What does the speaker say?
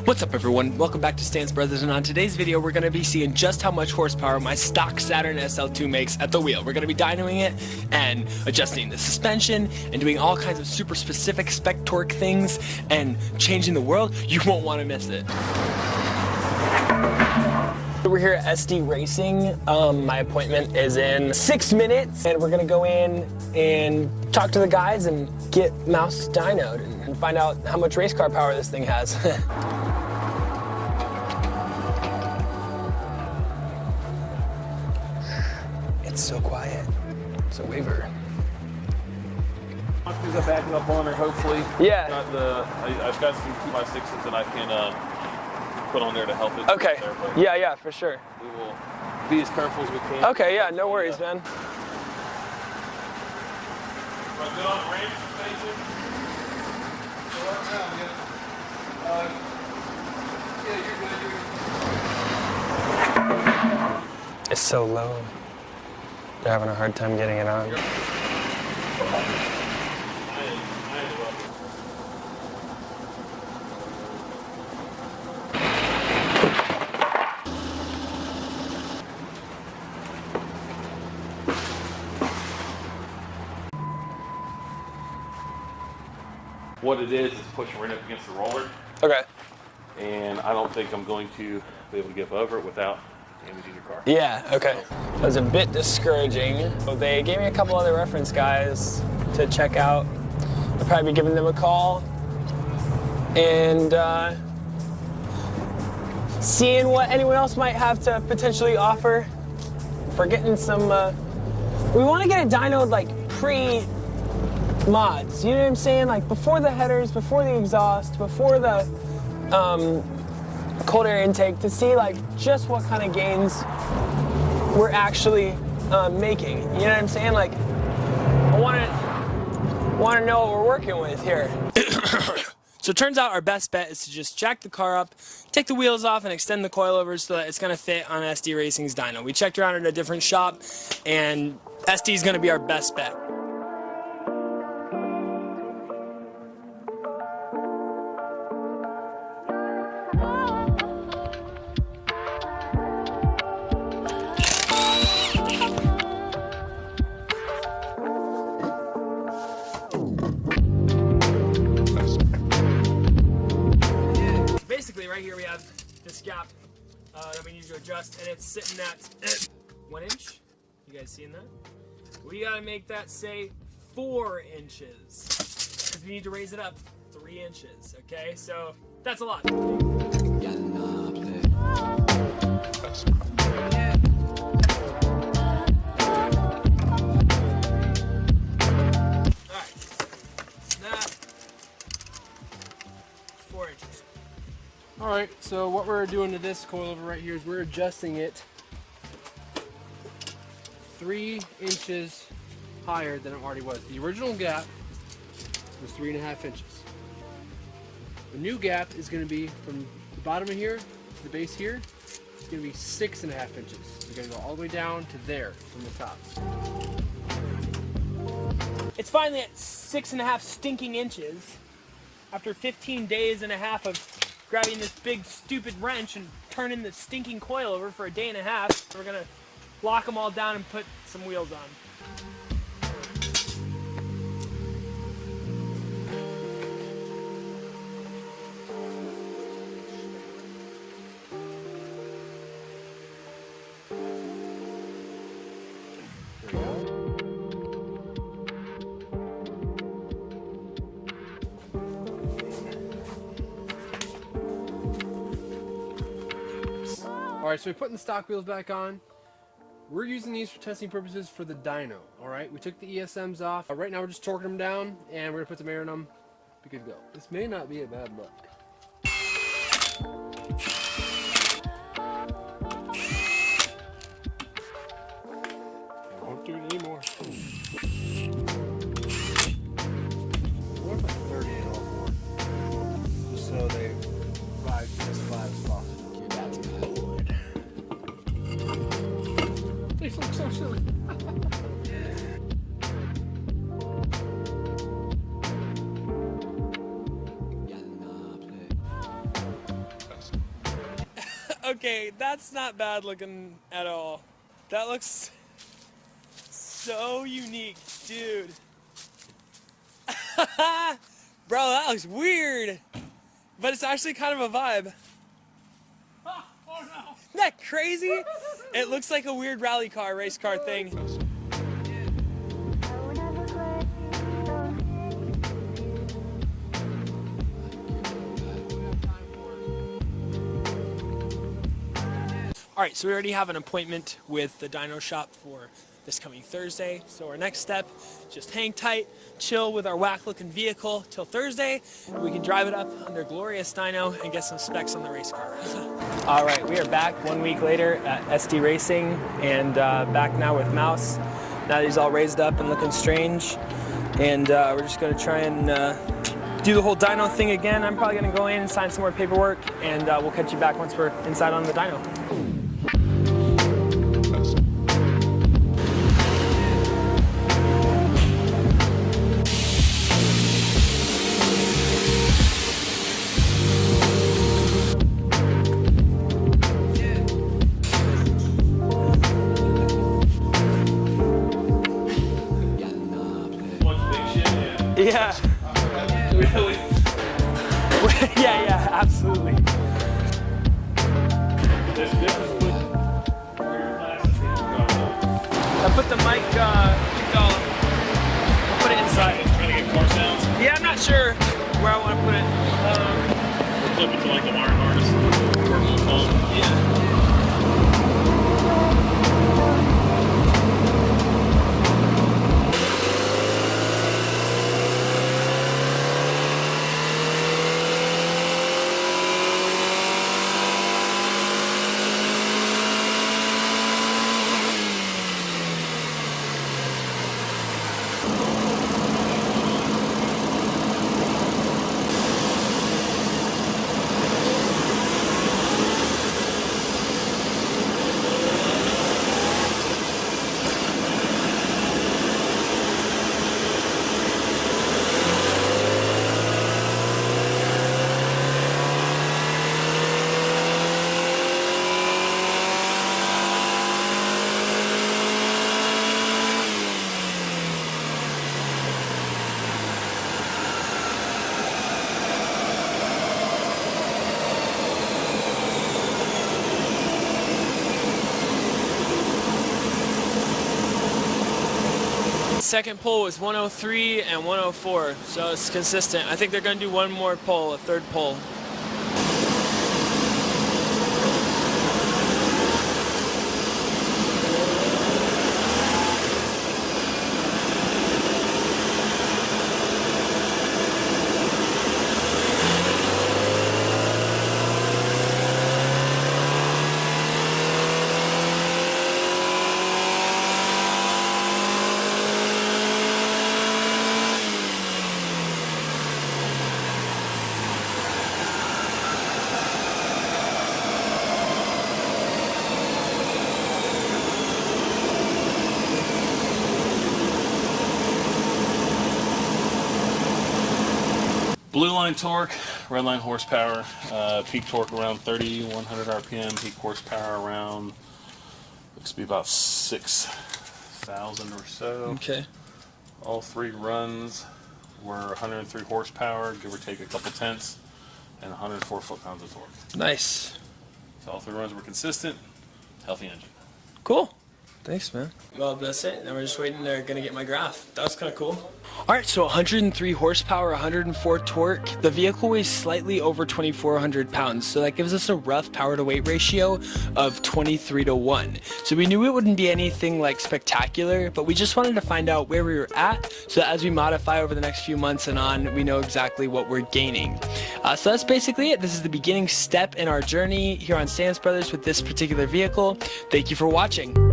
What's up everyone, welcome back to Stance Brothers, and on today's video we're going to be seeing just how much horsepower my stock Saturn SL2 makes at the wheel. We're going to be dynoing it and adjusting the suspension and doing all kinds of super specific spec torque things and changing the world. You won't want to miss it. We're here at SD Racing. My appointment is in 6 minutes and we're going to go in and talk to the guys and get Mouse dynoed and find out how much race car power this thing has. It's so quiet. It's a waiver. I've got backing up on her, hopefully. Yeah. I've got some 2x6s that I can put on there to help it. Okay. There, yeah, for sure. We will be as careful as we can. Okay, yeah, no worries, man. We're good on range suspension. It's so low. They're having a hard time getting it on. What it is pushing right up against the roller. Okay. And I don't think I'm going to be able to get over it without damaging your car. Yeah, okay. That was a bit discouraging. They gave me a couple other reference guys to check out. I'll probably be giving them a call and seeing what anyone else might have to potentially offer for getting some, we want to get it dynoed like pre-mods, you know what I'm saying? Like before the headers, before the exhaust, before the cold air intake, to see like just what kind of gains we're actually making. You know what I'm saying? Like I want to know what we're working with here. So it turns out our best bet is to just jack the car up, take the wheels off, and extend the coilovers so that it's going to fit on SD Racing's dyno. We checked around at a different shop, and SD is going to be our best bet. Right here we have this gap that we need to adjust, and it's sitting at 1 inch. You guys seeing that? We gotta make that say 4 inches because we need to raise it up 3 inches. Okay, so that's a lot. Alright, that 4 inches. Alright, so what we're doing to this coilover right here is we're adjusting it 3 inches higher than it already was. The original gap was 3.5 inches. The new gap is going to be from the bottom of here to the base here. It's going to be 6.5 inches. We're going to go all the way down to there from the top. It's finally at 6.5 stinking inches after 15 days and a half of grabbing this big stupid wrench and turning the stinking coil over for a day and a half. We're gonna lock them all down and put some wheels on. Alright, so we're putting the stock wheels back on. We're using these for testing purposes for the dyno. Alright, we took the ESMs off. Right now we're just torquing them down and we're going to put some air in them. Be good to go. This may not be a bad look. I won't do it anymore. We're going to put 30 in all four. Just so they ride as flat as possible. That's good. These look so silly. Okay, that's not bad looking at all. That looks so unique, dude. Bro, that looks weird. But it's actually kind of a vibe. Oh no! Isn't that crazy? It looks like a weird rally car, race car thing. All right, so we already have an appointment with the dyno shop for this coming Thursday. So our next step, just hang tight, chill with our whack looking vehicle till Thursday. We can drive it up under glorious dyno and get some specs on the race car. All right, we are back 1 week later at SD Racing and back now with Mouse. Now that he's all raised up and looking strange. And we're just gonna try and do the whole dyno thing again. I'm probably gonna go in and sign some more paperwork and we'll catch you back once we're inside on the dyno. Yeah. Really? yeah, absolutely. This is where your glasses I put the mic, I'll put it inside. Trying to get car sounds. Yeah, I'm not sure where I want to put it. Flip it to like a wire harness or a phone. Yeah. Second pull was 103 and 104, so it's consistent. I think they're going to do one more pull, a third pull. Blue line torque, red line horsepower, peak torque around 3,100 RPM, peak horsepower around, looks to be about 6,000 or so. Okay. All three runs were 103 horsepower, give or take a couple tenths, and 104 foot-pounds of torque. Nice. So all three runs were consistent, healthy engine. Cool. Thanks, man. Well, that's it. Now we're just waiting. They're going to get my graph. That was kind of cool. All right, so 103 horsepower, 104 torque. The vehicle weighs slightly over 2,400 pounds, so that gives us a rough power-to-weight ratio of 23:1. So we knew it wouldn't be anything like spectacular, but we just wanted to find out where we were at, so that as we modify over the next few months and on, we know exactly what we're gaining. So that's basically it. This is the beginning step in our journey here on Stance Brothers with this particular vehicle. Thank you for watching.